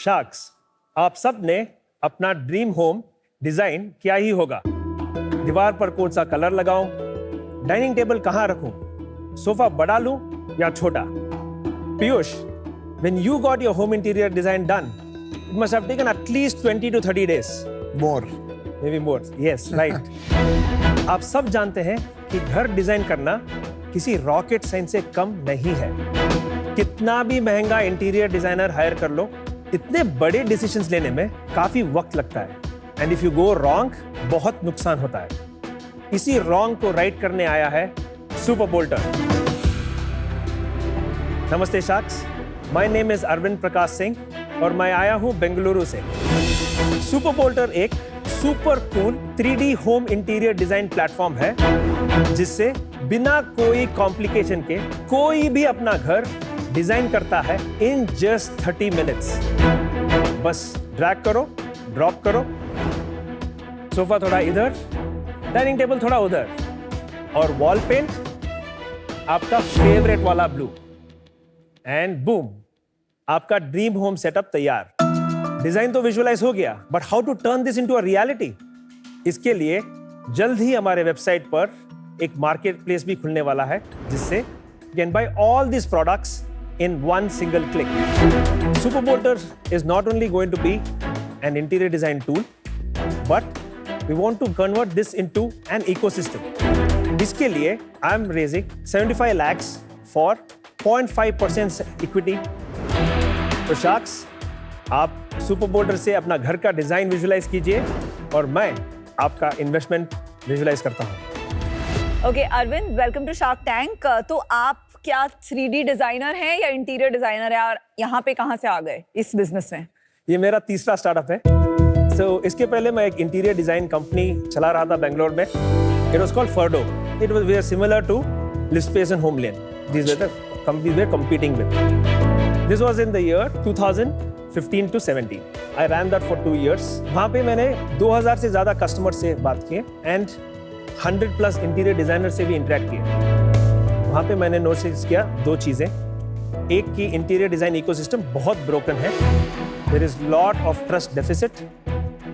Sharks, आप सब ने अपना ड्रीम होम डिजाइन किया ही होगा। दीवार पर कौन सा कलर लगाऊं, डाइनिंग टेबल कहां रखूं, सोफा बड़ा लूं या छोटा। Piyush, when you got your home interior design done, it must have taken at least 20 to 30 days. More. Maybe more. Yes, right. आप सब जानते हैं कि घर डिजाइन करना किसी रॉकेट साइंस से कम नहीं है। कितना भी महंगा इंटीरियर डिजाइनर हायर कर लो, इतने बड़े डिसीजंस लेने में काफी वक्त लगता है। And if you go wrong, बहुत नुकसान होता है। इसी रॉन्ग को राइट करने आया है सुपर बोल्टर। नमस्ते sharks, my name is Arvind Prakash Singh और मैं आया हूं बेंगलुरु से। सुपर बोल्टर एक super cool 3D home interior design platform है, जिससे बिना कोई कॉम्प्लिकेशन के कोई भी अपना घर डिजाइन करता है इन जस्ट 30 मिनट्स। बस ड्रैग करो, ड्रॉप करो, सोफा थोड़ा इधर, डाइनिंग टेबल थोड़ा उधर, और वॉल पेंट आपका फेवरेट वाला ब्लू, एंड बूम, आपका ड्रीम होम सेटअप तैयार। डिजाइन तो विजुअलाइज हो गया, but how to turn this into a reality? इसके लिए जल्द ही हमारे वेबसाइट पर एक मार्केट प्लेस भी खुलने वाला है, जिससे you can buy all these products in one single click. Super Bolter is not only going to be an interior design tool, but we want to convert this into an ecosystem. इसके लिए I am raising 75 lakhs for 0.5% equity. तो sharks, आप super बोल्टर से अपना घर का design visualise कीजिए और मैं आपका इन्वेस्टमेंट विजुअलाइज करता हूँ। Okay Arvind, welcome to Shark Tank. तो आप क्या 3D डिजाइनर हैं या इंटीरियर डिजाइनर हैं, और यहाँ पे कहाँ से आ गए इस बिजनेस में? ये मेरा तीसरा स्टार्टअप है। इसके पहले मैं एक इंटीरियर डिजाइन कंपनी चला रहा था बेंगलोर में। It was called Furdo. It was very similar to Livspace and HomeLane. These were the companies we are competing with. This was in the year 2015 to 17. I ran that for 2 years. वहाँ पे मैंने 2000 से ज़्यादा customer से बात किए and 100+ interior designer से भी इंटरेक्ट किए। वहाँ पे मैंने नोटिस किया दो चीज़ें। एक की इंटीरियर डिजाइन इकोसिस्टम बहुत ब्रोकन है। There is lot of trust deficit.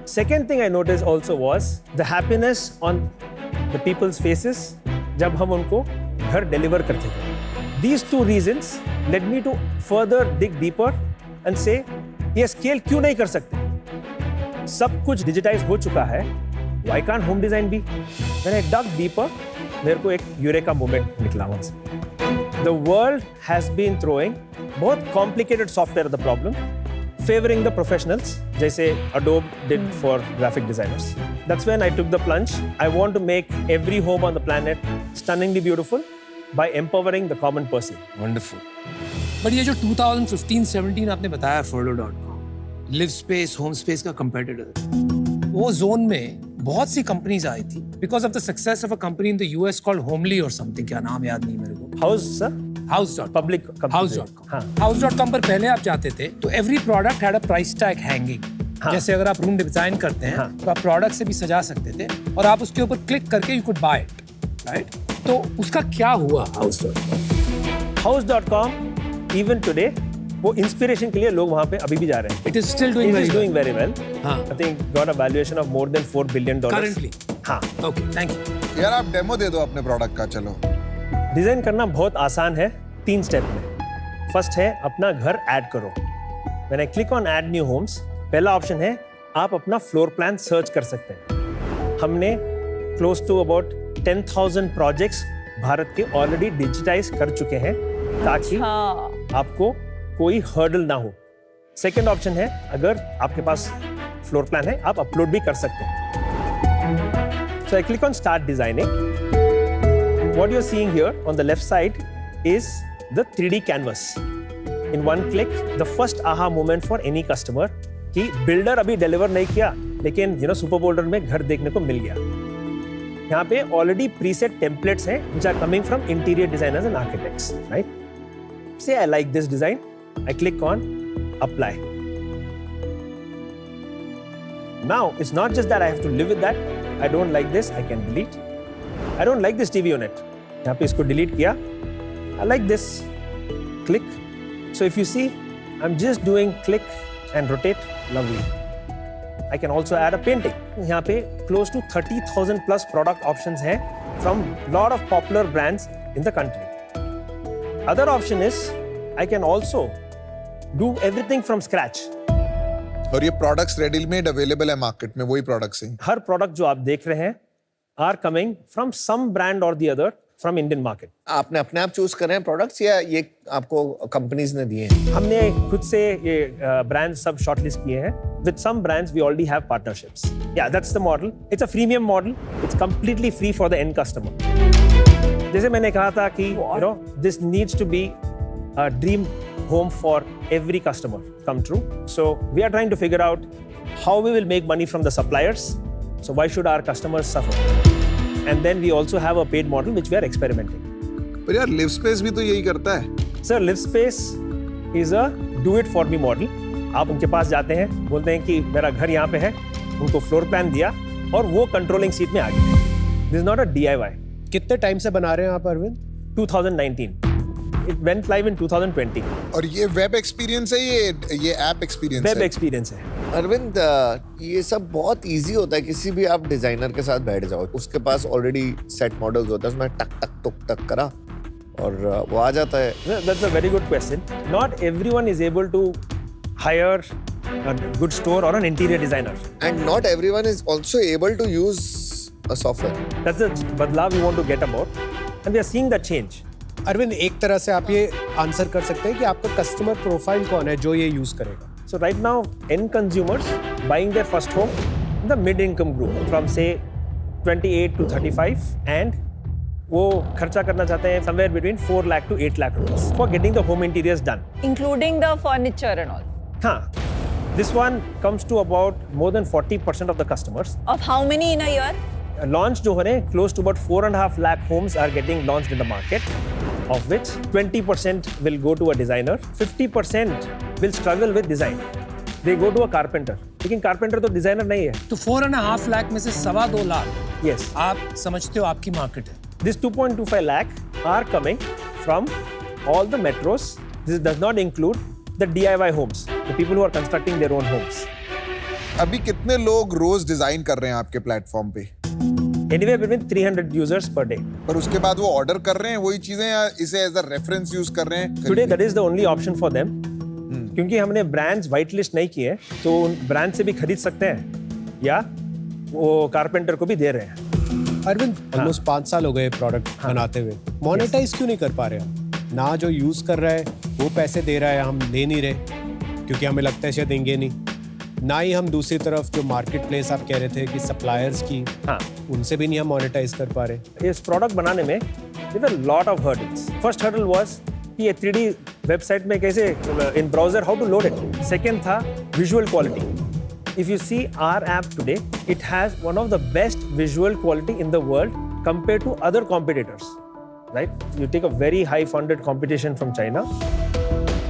Second thing I noticed also was the happiness on the people's faces जब हम उनको घर डिलीवर करते थे। These two reasons led me to further dig deeper and say, ये scale क्यों नहीं कर सकते? सब कुछ डिजिटाइज हो चुका है, why can't home design be? When I dug deeper, मेरे को एक यूरेका मोमेंट निकला वहाँ से। The world has been throwing बहुत complicated software at the problem, favoring the professionals, जैसे Adobe did for graphic designers. That's when I took the plunge. I want to make every home on the planet stunningly beautiful by empowering the common person. Wonderful. But ये जो 2015-17 आपने बताया Furdo.com, live space, home space का competitor, वो zone में बहुत सी companies आई थी because of the success of a company in the US called homely और समथिंग, क्या नाम याद नहीं मेरे को। House.com पर पहले आप जाते थे तो every product had a price tag hanging. जैसे अगर आप रूम डिजाइन करते हैं तो आप प्रोडक्ट से भी सजा सकते थे और आप उसके ऊपर क्लिक करके you could bye it, right? तो उसका क्या हुआ House.com even today, वो इंस्पिरेशन के लिए लोग वहाँ पे अभी भी जा रहे हैं। It is still doing very well. हाँ. I think got a valuation of more than $4 billion. Currently. हाँ. Okay, thank you. यार आप डेमो दे दो अपने प्रोडक्ट का। चलो, डिजाइन करना बहुत आसान है 3 स्टेप में। फर्स्ट है अपना घर ऐड करो। When I click on add new homes, पहला ऑप्शन है आप अपना फ्लोर प्लान सर्च कर सकते हैं। हमने close to about 10,000 projects Bharat के ऑलरेडी डिजिटाइज कर चुके हैं, ताकि आपको कोई हर्डल ना हो। सेकेंड ऑप्शन है, अगर आपके पास फ्लोर प्लान है आप अपलोड भी कर सकते हैं। So I click on start designing. What you are seeing here on the left side is the 3D canvas. In one click the first aha moment for any customer कि builder अभी deliver नहीं किया, लेकिन super boulder में घर देखने को मिल गया। यहाँ पे ऑलरेडी प्रीसेट टेम्पलेट्स हैं which are coming from interior designers and architects, right? Say I like this design, I click on apply. Now it's not just that I have to live with that. I don't like this, I can delete. I don't like this TV unit. यहाँ पे इसको delete किया. I like this. Click. So if you see, I'm just doing click and rotate. Lovely. I can also add a painting. यहाँ पे close to 30,000 plus product options हैं from lot of popular brands in the country. Other option is I can also do everything from scratch. और ये products ready made available है market में, वही products हैं। हर product जो आप देख रहे हैं are coming from some brand or the other from Indian market. आपने अपने आप चूज कर रहे हैं प्रोडक्ट्स या ये आपको कंपनीज ने दिए हैं? हमने खुद से ये ब्रांड्स सब शॉर्टलिस्ट किए हैं. With some brands we already have partnerships. Yeah, that's the model. It's a freemium model. It's completely free for the end customer. जैसे मैंने कहा था कि this needs to be a dream home for every customer come true. So we are trying to figure out how we will make money from the suppliers. So why should our customers suffer? And then we also have a paid model which we are experimenting. पर यार live space भी तो यही करता है। Sir, LiveSpace is a do it for me model. आप उनके पास जाते हैं, बोलते हैं कि मेरा घर यहाँ पे है, उनको फ्लोर प्लान दिया और वो कंट्रोलिंग सीट में आ गए. This is not a DIY. कितने टाइम से बना रहे हैं आप Arvind? 2019. It went live in 2020. और ये वेब एक्सपीरियंस है, ये ऐप एक्सपीरियंस है? वेब एक्सपीरियंस है. अरविंद, ये सब बहुत इजी होता है. किसी भी आप डिजाइनर के साथ बैठ जाओ, उसके पास ऑलरेडी सेट मॉडल्स होता है, उसमें टक टक टुक टक करा और वो आ जाता है. That's a very good question. Not everyone is able to hire a good store or an interior designer. And not everyone is also able to use a software. That's the badlav we want to get about, and we are seeing that change. Arvind, एक तरह से आप ये answer कर सकते हैं कि आपका कस्टमर प्रोफाइल कौन है जो ये यूज करेगा. So right now, end consumers buying their first home, the mid-income group from say 28 to 35, and वो खर्चा करना चाहते हैं somewhere between 4 lakh to 8 lakh rupees for getting the home interiors done. Including the furniture and all. हाँ, this one comes to about more than 40% of the customers. Of how many in a year? Launch जो हो रहे हैं, close to about 4.5 lakh homes are getting launched in the market, of which 20% will go to a designer, 50% will struggle with design. They go to a carpenter. लेकिन carpenter तो designer नहीं है. तो 4.5 लाख में से 2.25 लाख Yes. आप समझते हो आपकी मार्केट है. This 2.25 lakh are coming from all the metros. This does not include the DIY homes, the people who are constructing their own homes. अभी कितने लोग रोज डिजाइन कर रहे हैं आपके प्लेटफॉर्म पे? Anywhere between 300 users per day. पर उसके बाद वो ऑर्डर कर रहे हैं वही चीजें या इसे एज अ रेफरेंस यूज कर रहे हैं? Today that is the only option for them. क्योंकि हमने ब्रांड्स वाइट लिस्ट नहीं किए, तो ब्रांड से भी खरीद सकते हैं या वो कारपेंटर को भी दे रहे हैं. अरविंद, ऑलमोस्ट 5 साल हो गए प्रोडक्ट बनाते हुए. मोनेटाइज क्यों नहीं कर पा रहे हम? ना जो यूज कर रहा है वो पैसे दे रहा है, हम ले नहीं रहे क्योंकि हमें लगता है शायद देंगे नहीं. ना ही हम दूसरी तरफ जो मार्केट प्लेस आप कह रहे थे कि सप्लायर्स की, हाँ, उनसे भी नहीं हम मोनेटाइज कर पा रहे. इस प्रोडक्ट बनाने में there were a lot of hurdles. First hurdle was कि ये 3D वेबसाइट में कैसे in browser how to load it. Second था visual quality. If you see our app today, it has one of the best visual quality in the world compared to other competitors. Right? You take a very high funded competition from China,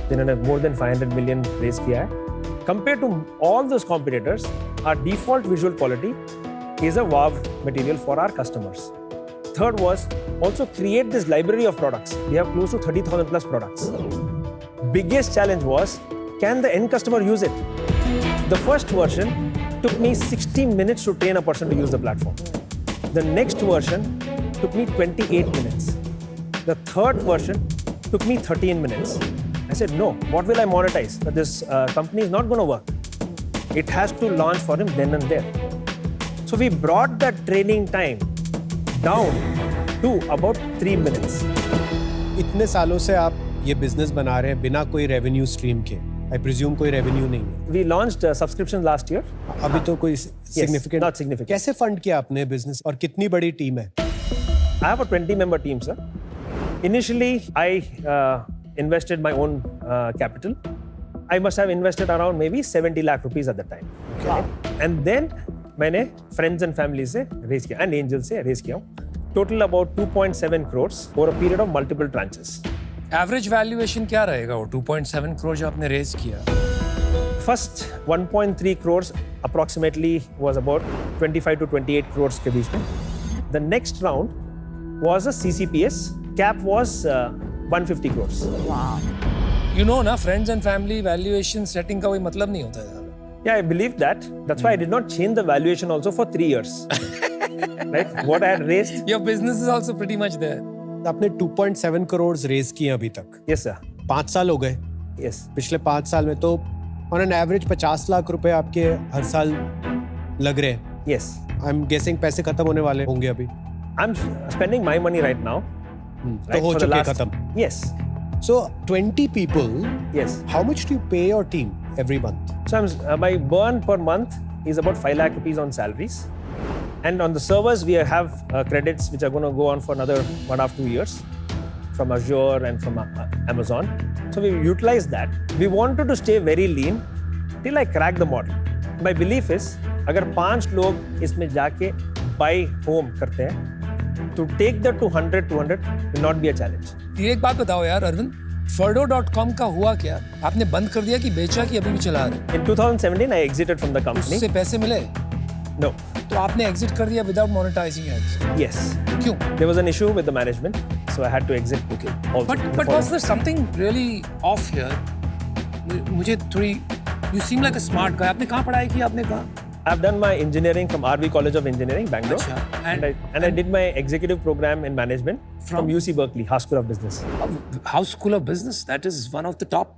जिन्होंने more than 500 million raise किया है. Compared to all those competitors, our default visual quality is a wow material for our customers. Third was also create this library of products. We have close to 30,000 plus products. Biggest challenge was, can the end customer use it? The first version took me 60 minutes to train a person to use the platform. The next version took me 28 minutes. The third version took me 13 minutes. I said, no, what will I monetize? But this company is not going to work. It has to launch for him then and there. So we brought that training time down to about 3 minutes. इतने सालों से आप ये business बना रहे हैं बिना कोई रेवेन्यू स्ट्रीम के. आई प्रिज्यूम कोई रेवेन्यू नहीं है. We launched subscription last year. अभी तो कोई सिग्निफिकेंट? not significant. कैसे फंड किया आपने बिजनेस और कितनी बड़ी टीम है? I have a 20-member team, sir. Initially, I invested my own capital. I must have invested around maybe 70 lakh rupees at the time. Okay. And then मैंने friends and family से raise किया and angel से raise किया. Total about 2.7 crores over a period of multiple tranches. Average valuation क्या रहेगा वो 2.7 करोड़ जो आपने रेज किया? First 1.3 crores approximately was about 25 to 28 crores के बीच में. The next round was a CCPS. Cap was 150 crores. Wow. You know ना, friends and family valuation setting का कोई मतलब नहीं होता है. Yeah, I believe that. That's why I did not change the valuation also for 3 years. Right? What I had raised. Your business is also pretty much there. आपने 2.7 crore raise किए अभी तक. Yes, sir. 5 साल हो गए. Yes. पिछले 5 साल में तो ऑन एन एवरेज 50 लाख रुपए आपके हर साल लग रहे हैं. Yes. आई एम गेसिंग पैसे खत्म होने वाले होंगे अभी. I'm spending my money right now. तो हो for the चुके last- खत्म. Yes. So 20 people, Yes. how much do you pay your team every month? So my burn per month is about 5 lakh rupees on salaries. And on the servers, we have credits which are going to go on for another 1.5-2 years from Azure and from Amazon. So we utilize that. We wanted to stay very lean till I crack the model. My belief is, अगर 5 लोग इसमें जाके buy home करते हैं, to take that to 100 will not be a challenge. ये एक बात बताओ यार अरविंद, Ferdo.com का हुआ क्या? आपने बंद कर दिया कि बेचा कि अभी भी चला रहे हैं? In 2017, I exited from the company. उससे पैसे मिले? No. तो आपने एग्जिट कर दिया without monetizing ads. Yes. क्यों? There was an issue with the management, so I had to exit. Okay. Also, But was there something really off here? मुझे थोड़ी, you seem like a smart guy. आपने कहाँ पढ़ाई की? आपने कहाँ? I've done my engineering from RV College of Engineering, Bangalore. Achha. And I did my executive program in management from UC Berkeley, Haas School of Business. House School of Business, that is one of the top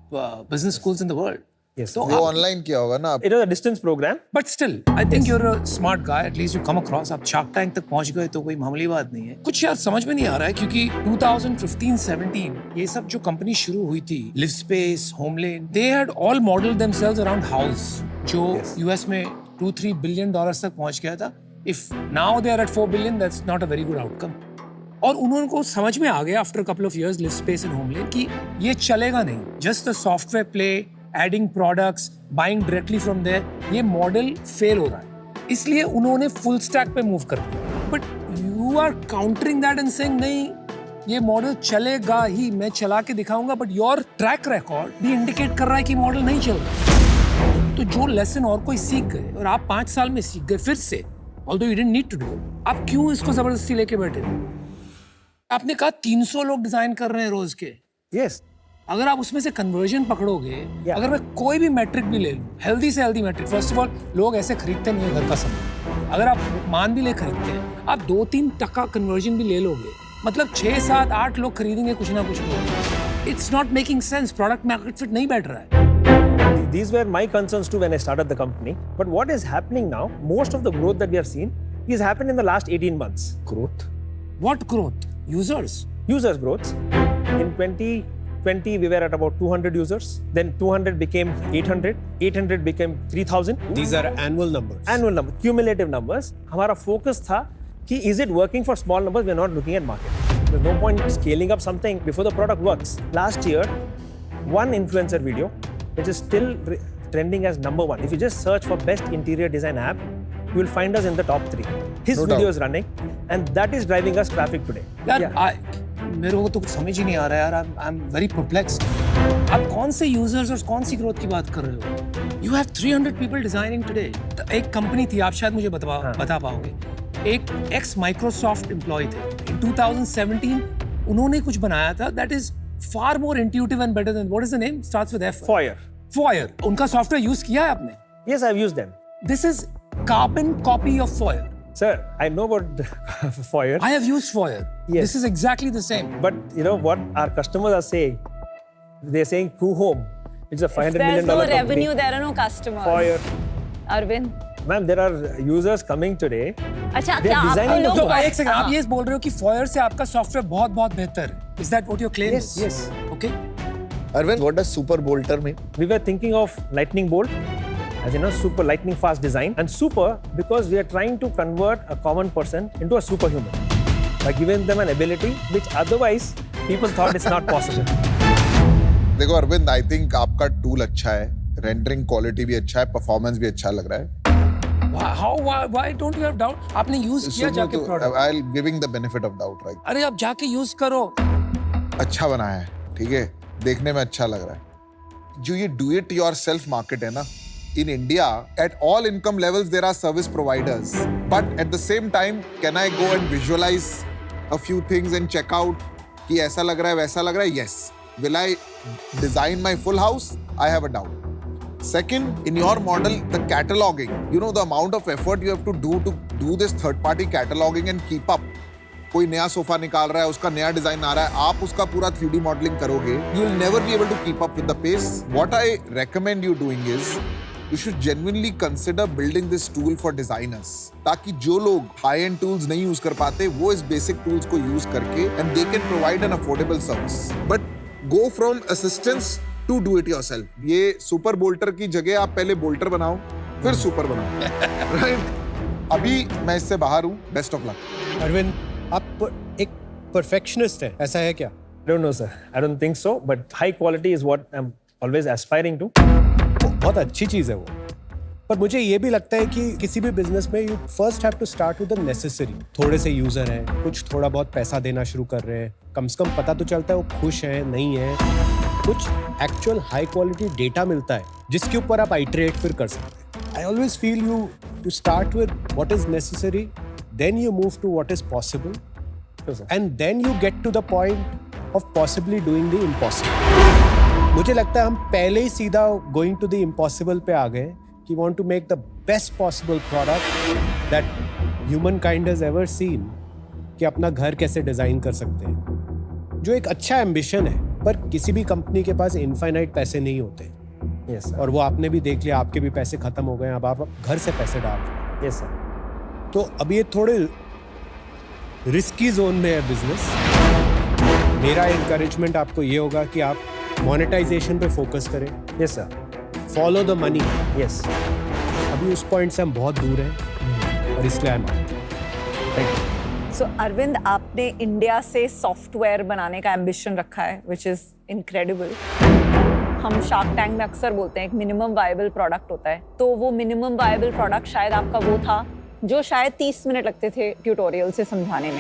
business schools in the world. Yes. So, वो online किया होगा ना. It was a distance program. but still, I think you're a smart guy. At least you come across. आप Shark Tank तक पहुंच गए तो कोई मामूली बात नहीं है. कुछ यार समझ में नहीं आ रहा है क्योंकि 2015-17 ये सब जो कंपनी शुरू हुई थी, LiveSpace, Homelane, they had all modeled themselves around house, जो US में 2-3 billion dollars तक पहुंच गया था. If now they are at 4 billion, that's not a very good outcome. और उन्होंने को समझ में आ गया after a couple of years LiveSpace and Homelane कि ये चलेगा नहीं. Just a software play, adding products, buying directly from there, ये मॉडल फेल हो रहा है. इसलिए उन्होंने फुल स्टैक पे मूव कर दिया. But you are countering that and saying नहीं, ये मॉडल चलेगा ही, मैं चला के दिखाऊंगा. बट योर ट्रैक रिकॉर्ड भी इंडिकेट कर रहा है कि मॉडल नहीं चल रहा. तो जो लेसन और कोई सीख गए और आप 5 साल में सीख गए फिर से, although you didn't need to do, आप क्यों इसको जबरदस्ती लेके बैठे हो? आपने कहा 300 लोग डिजाइन कर रहे हैं रोज के. Yes. अगर आप उसमें से कन्वर्जन पकड़ोगे, Yeah. अगर मैं कोई भी मैट्रिक भी ले लूं, हेल्दी से healthy metric, first of all लोग ऐसे खरीदते नहीं है घर का सामान. अगर आप मान भी ले खरीदते हैं, आप 2-3% कन्वर्जन भी ले लोगे, मतलब 6-7-8 लोग खरीदेंगे कुछ ना कुछ लोग. It's not making sense. Product market fit नहीं बैठ रहा है. These were my concerns too when I started the company. But what is happening now, most of the growth that we have seen is happened in the last 18 months. Growth. What growth? Users. Users growth. In 2020, we were at about 200 users. Then 200 became 800. 800 became 3,000. These are annual numbers. Annual number, cumulative numbers. हमारा focus था कि is it working for small numbers? We're not looking at market. There's no point scaling up something before the product works. Last year, one influencer video, which is still trending as #1. If you just search for best interior design app, you will find us in the top 3. His No video doubt. is running, and that is driving us traffic today. यार Yeah. मेरे को तो कुछ समझ ही नहीं आ रहा है यार. I am very perplexed. आप कौन से यूजर्स और कौन सी ग्रोथ की बात कर रहे हो? You have 300 people designing today. एक कंपनी थी, आप शायद मुझे बता पाओगे, एक एक्स माइक्रोसॉफ्ट एम्प्लॉय थे. इन 2017 उन्होंने कुछ बनाया था that is far more intuitive and better than, what is the name, starts with F. Foyer. Foyer. उनका सॉफ्टवेयर यूज किया है आपने? Yes, I've used them. This is carbon copy of Foyer. Sir, I know about Foyer. I have used Foyer. Yes. This is exactly the same. But you know what our customers are saying? They're saying True Home. It's a $500 There's million no company. revenue, there are no customers. Foyer. Arvind. Ma'am, there are users coming today. अच्छा They are क्या आपको designing the लोग product. एक second, आप ये बोल रहे हो कि Foyer से आपका सॉफ्टवेयर बहुत बहुत बेहतर है. Is that what your claim Yes, is? yes. Okay. Arvind, what does Super Bolter mean? We were thinking of lightning bolt, as you know, super lightning fast design, and super because we are trying to convert a common person into a superhuman by giving them an ability which otherwise people thought it's not possible. देखो Arvind, I think आपका tool अच्छा है, rendering quality भी अच्छा है, performance भी अच्छा लग रहा है. Why don't you have doubt? आपने यूज किया जाके product. I giving the benefit of doubt, right. अरे आप जाके यूज करो. अच्छा बनाया है, ठीक है, देखने में अच्छा लग रहा है. जो ये डू इट योरसेल्फ मार्केट है ना, in India, at all income levels, there are service providers. But at the same time, can I go and visualize a few things and check out कि ऐसा लग रहा है, वैसा लग रहा है? Yes. Will I design my full house? I have a doubt. Second, in your model, the cataloging, you know, the amount of effort you have to do this third-party cataloging and keep up. कोई नया sofa निकाल रहा है, उसका नया design आ रहा है, आप उसका पूरा 3D मॉडलिंग करोगे, you will never be able to keep up with the pace. What I recommend you doing is, you should genuinely consider building this tool for designers, ताकि जो लोग high-end tools नहीं use कर पाते, वो इस basic tools को use करके and they can provide an affordable service. But go from assistance to do it yourself. ये super bolter की जगह आप पहले bolter बनाओ, फिर super बनाओ, right? अभी मैं इससे बाहर हूँ. Best of luck. अरविंद, आप एक परफेक्शनिस्ट है, ऐसा है क्या? I don't know, sir. I don't think so. But high quality is what I'm always aspiring to. बहुत अच्छी चीज है वो, पर मुझे ये भी लगता है कि किसी भी बिजनेस में you first have to start with the necessary. थोड़े से यूजर हैं, कुछ थोड़ा बहुत पैसा देना शुरू कर रहे हैं, कम से कम पता तो चलता है वो खुश हैं नहीं है, कुछ एक्चुअल हाई क्वालिटी डेटा मिलता है जिसके ऊपर आप आइटरेट फिर कर सकते हैं. I always feel you start with what is necessary, then you move to what is possible, Sure, sir. And then you get to the point of possibly doing the impossible. मुझे लगता है हम पहले ही सीधा गोइंग टू द इम्पॉसिबल पे आ गए कि want to make the best possible product that humankind has ever seen, कि अपना घर कैसे डिजाइन कर सकते हैं, जो एक अच्छा एम्बिशन है. पर किसी भी कंपनी के पास इनफाइनाइट पैसे नहीं होते, Yes, sir. और वो आपने भी देख लिया, आपके भी पैसे खत्म हो गए, अब आप घर से पैसे डाल रहे हैं. Yes, sir. तो अब ये थोड़े रिस्की जोन में है बिजनेस. मेरा एनकरेजमेंट आपको ये होगा कि आप मोनेटाइजेशन पे फोकस करें, Yes, sir. Follow the money. Yes. अभी उस पॉइंट से हम बहुत दूर हैं और इसलिए हम Thank you. सो अरविंद, आपने इंडिया से सॉफ्टवेयर बनाने का एम्बिशन रखा है, विच इज इनक्रेडिबल. हम शार्क टैंक में अक्सर बोलते हैं एक मिनिमम वायबल प्रोडक्ट होता है, तो वो मिनिमम वायबल प्रोडक्ट शायद आपका वो था जो शायद 30 मिनट लगते थे ट्यूटोरियल से समझाने में,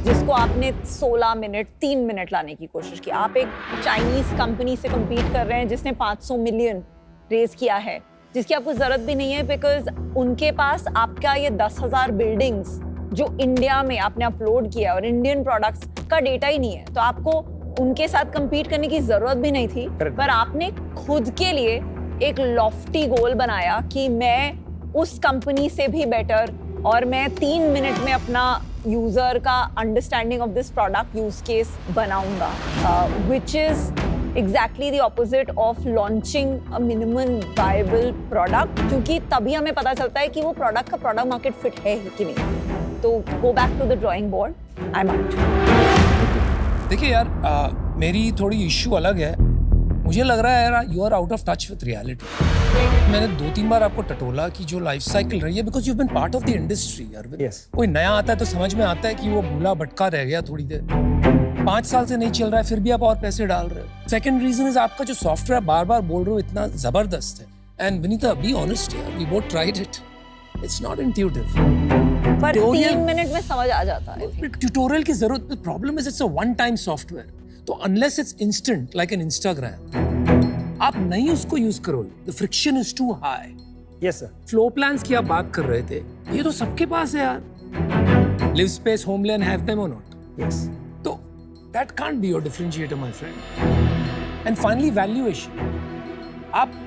जिसको आपने 16 मिनट 3 मिनट लाने की कोशिश की. आप एक चाइनीज कंपनी से कम्पीट कर रहे हैं जिसने 500 मिलियन रेज किया है, जिसकी आपको जरूरत भी नहीं है, बिकॉज उनके पास आपका ये 10,000 बिल्डिंग्स जो इंडिया में आपने अपलोड किया और इंडियन प्रोडक्ट्स का डेटा ही नहीं है, तो आपको उनके साथ कम्पीट करने की जरूरत भी नहीं थी. Correct. पर आपने खुद के लिए एक लॉफ्टी गोल बनाया कि मैं उस कंपनी से भी बेटर, और मैं 3 मिनट में अपना यूजर का understanding of this product use case बनाऊंगा, which is exactly the opposite of launching a minimum viable product, क्योंकि तभी हमें पता चलता है कि वो प्रोडक्ट का प्रोडक्ट मार्केट फिट है ही कि नहीं. तो go back to the drawing board. I am out. देखिए यार, मेरी थोड़ी इश्यू अलग है. मुझे लग रहा है यार, you are out of touch with reality. मैंने 2-3 बार आपको टटोला कि जो लाइफ साइकिल रही है, because you been part of the industry यार. Yes. कोई नया आता है तो समझ में आता है कि वो भूला भटका रह गया थोड़ी देर. 5 साल से नहीं चल रहा है, फिर भी आप और पैसे डाल रहे हो. सेकंड रीजन इज आपका जो सॉफ्टवेयर बार बार बोल रहे हो इतना जबरदस्त है. एंड विनीता, बी ऑनेस्ट यार, we both tried it. It's not intuitive. पर Tutorial- 3 मिनट में समझ आ जाता है. ट्यूटोरियल की जरूरत. The problem is it's a one time software, तो unless it's instant like an Instagram, आप नहीं उसको यूज करोगे. The friction is too high. Yes, sir. Flow plans की आप बात कर रहे थे, ये तो सबके पास है यार. लिव स्पेस, होमलेन, हैव देम और नॉट. Yes. तो that can't be your differentiator my friend. And finally valuation. आप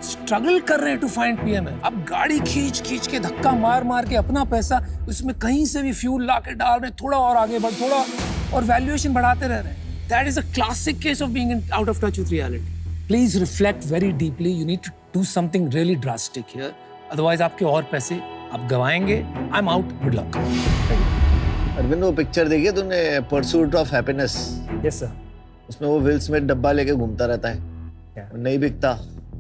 स्ट्रगल कर रहे हैं टू फाइंड पीएमए. आप गाड़ी खींच के धक्का मार मार के अपना पैसा उसमें कहीं से भी फ्यूल ला के डाल रहे, थोड़ा और आगे बढ़, थोड़ा और वैल्यूएशन बढ़ाते रह रहे हैं. That is a classic case of being out of touch with reality. Please reflect very deeply. You need to do something really drastic here, otherwise आपके और पैसे आप गवाएंगे. I am out. Good luck. Arvind, वो पिक्चर देखी तूने, pursuit of happiness? Yes, sir. उसमें वो विल स्मिथ डब्बा लेके घूमता रहता है, Yeah. नहीं बिकता,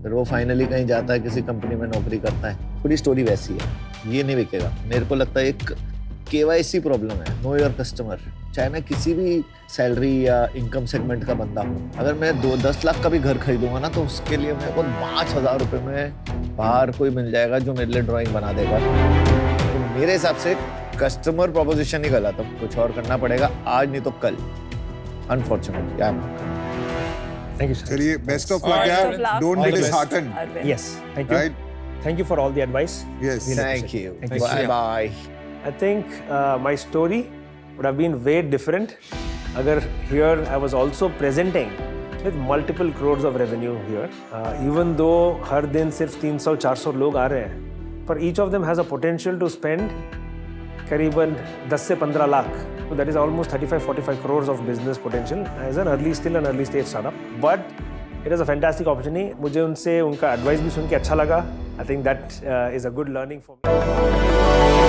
फिर वो फाइनली कहीं जाता है, किसी कंपनी में नौकरी करता है. पूरी स्टोरी वैसी है. ये नहीं बिकेगा. मेरे को लगता है एक KYC प्रॉब्लम है, नो योर कस्टमर. चाहे मैं किसी भी सैलरी या इनकम सेगमेंट का बंदा हूँ, अगर मैं 2-10 लाख का भी घर खरीदूंगा ना, तो उसके लिए मेरे को 5,000 रुपये में बाहर कोई मिल जाएगा जो मेरे लिए ड्राइंग बना देगा. तो मेरे हिसाब से कस्टमर प्रोपोजिशन ही गलत है. कुछ और करना पड़ेगा, आज नहीं तो कल. अनफॉर्चुनेटली. Thank you, sir. चलिए, best of All luck right, यार. best of luck. Don't All get the best. disheartened. Arvind. Yes. Thank you. Right? Thank you for all the advice. Yes. Really Thank appreciate you. it. Thank you. Bye bye. I think my story would have been way different अगर here I was also presenting with multiple crores of revenue here, even though हर दिन सिर्फ 300-400 लोग आ रहे हैं, for each of them has a potential to spend करीबन 10 से 15 lakh. So that is almost 35-45 crores of business potential as an still an early stage startup. But it is a fantastic opportunity. मुझे उनसे उनका advice भी सुन के अच्छा लगा. I think that is a good learning for me.